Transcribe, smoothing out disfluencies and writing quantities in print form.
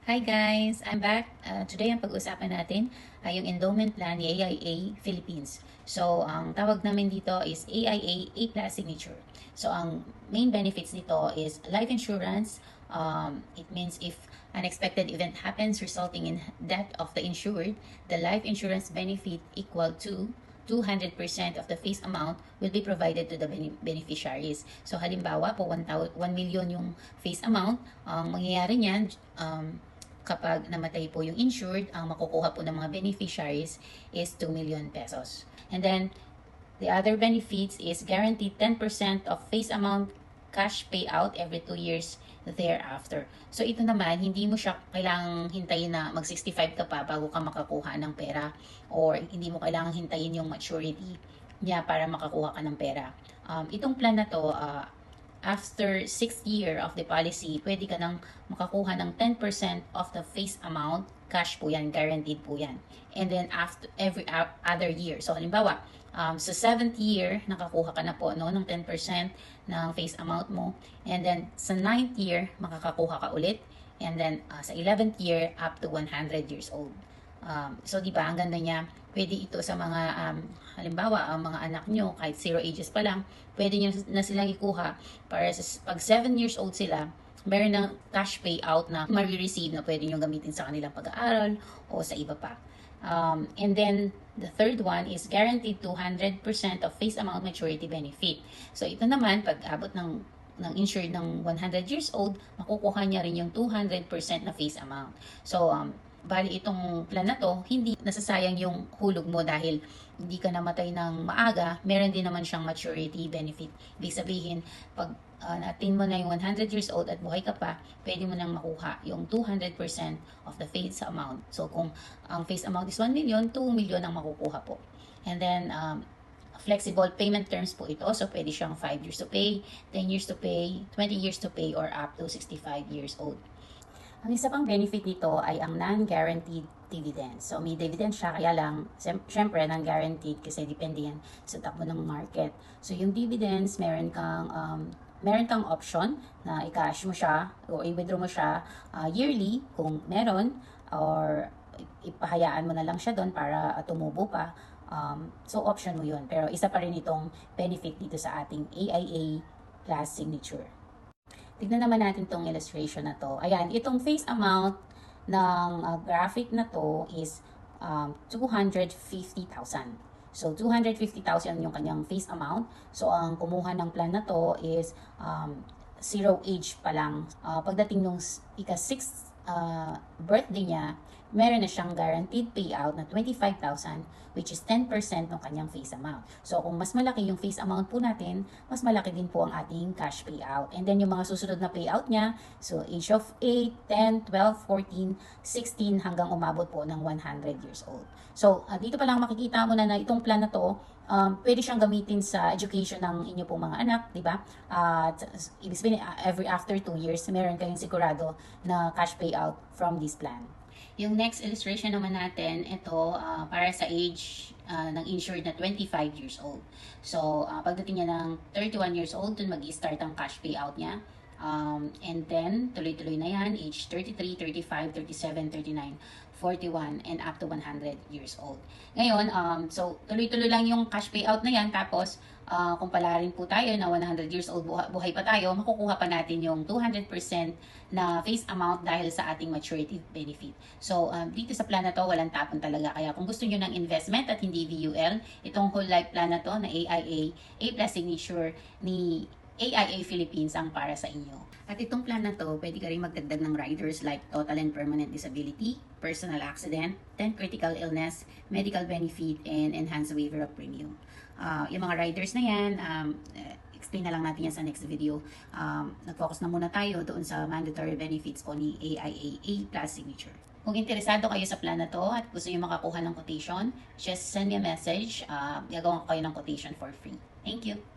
Hi guys! I'm back. Today ang pag-uusapan natin ay yung endowment plan ni AIA Philippines. So, ang tawag namin dito is AIA A+ Signature. So, ang main benefits nito is life insurance. It means if unexpected event happens resulting in death of the insured, the life insurance benefit equal to 200% of the face amount will be provided to the beneficiaries. So halimbawa po 1 million yung face amount, ang mangyayari niyan kapag namatay po yung insured, ang makukuha po ng mga beneficiaries is 2 million pesos. And then the other benefits is guaranteed 10% of face amount cash payout every 2 years thereafter. So ito naman, hindi mo siya kailangang hintayin na mag-65 ka pa bago ka makakuha ng pera, or hindi mo kailangang hintayin yung maturity niya para makakuha ka ng pera. Itong plan na to, after 6th year of the policy, pwede ka nang makakuha ng 10% of the face amount. Cash po yan, guaranteed po yan. And then after every other year. So halimbawa, sa 7th year, nakakuha ka na po ng 10% ng face amount mo. And then sa 9th year, makakakuha ka ulit. And then sa 11th year, up to 100 years old. So di ba, ang ganda niya. Pwede ito sa mga, halimbawa, ang mga anak nyo, kahit 0 ages pa lang, pwede nyo na silang ikuha para sa, pag 7 years old sila, meron ng cash payout na ma-receive na pwede nyo gamitin sa kanilang pag-aaral o sa iba pa. And then, the third one is guaranteed 200% of face amount maturity benefit. So, ito naman, pag abot ng insured ng 100 years old, makukuha niya rin yung 200% na face amount. So, bali itong plan na to, hindi nasasayang yung hulog mo dahil hindi ka namatay ng maaga, meron din naman siyang maturity benefit. Ibig sabihin, pag na-attain mo na yung 100 years old at buhay ka pa, pwede mo nang makuha yung 200% of the face amount. So kung ang face amount is 1 million, 2 million ang makukuha po. And then, flexible payment terms po ito. So pwede siyang 5 years to pay, 10 years to pay, 20 years to pay, or up to 65 years old. Ang isa pang benefit nito ay ang non-guaranteed dividends. So, may dividend siya, kaya lang, syempre, non-guaranteed kasi depende yan sa takbo ng market. So, yung dividends, meron kang option na i-cash mo siya o i-withdraw mo siya yearly kung meron, or ipahayaan mo na lang siya doon para tumubo pa. So, option mo yun. Pero isa pa rin itong benefit dito sa ating AIA Plus Signature. Tignan naman natin tong illustration na to. Ayan, itong face amount ng graphic na to is 250,000. So, 250,000 yung kanyang face amount. So, ang kumuha ng plan na to is 0 age pa lang. Pagdating nung ika-6th birthday niya, meron na siyang guaranteed payout na 25,000, which is 10% ng kanyang face amount. So, kung mas malaki yung face amount po natin, mas malaki din po ang ating cash payout. And then, yung mga susunod na payout niya, so age of 8, 10, 12, 14, 16, hanggang umabot po ng 100 years old. So, dito pa lang makikita mo na itong plan na to, pwede siyang gamitin sa education ng inyo pong mga anak, di ba? Ibig sabihin, every after 2 years, meron kayong sigurado na cash payout from this plan. Yung next illustration naman natin, ito para sa age ng insured na 25 years old. So, pagdating niya ng 31 years old, dun mag-i-start ang cash payout niya. And then, tuloy-tuloy na yan, age 33, 35, 37, 39, 41, and up to 100 years old. Ngayon, so tuloy-tuloy lang yung cash payout na yan. Tapos, kung pala rin po tayo na 100 years old, buhay pa tayo, makukuha pa natin yung 200% na face amount dahil sa ating maturity benefit. So, dito sa plan na to, walang tapon talaga. Kaya kung gusto nyo ng investment at hindi VUL, itong whole life plan na to na AIA A+ Signature ni AIA Philippines ang para sa inyo. At itong plan na to, pwede ka rin magdagdag ng riders like total and permanent disability, personal accident, 10 critical illness, medical benefit, and enhanced waiver of premium. Yung mga riders na yan, explain na lang natin yan sa next video. Nag-focus na muna tayo doon sa mandatory benefits po ni AIA A+ Signature. Kung interesado kayo sa plan na to at gusto nyo makakuha ng quotation, just send me a message. Gagawin ko kayo ng quotation for free. Thank you!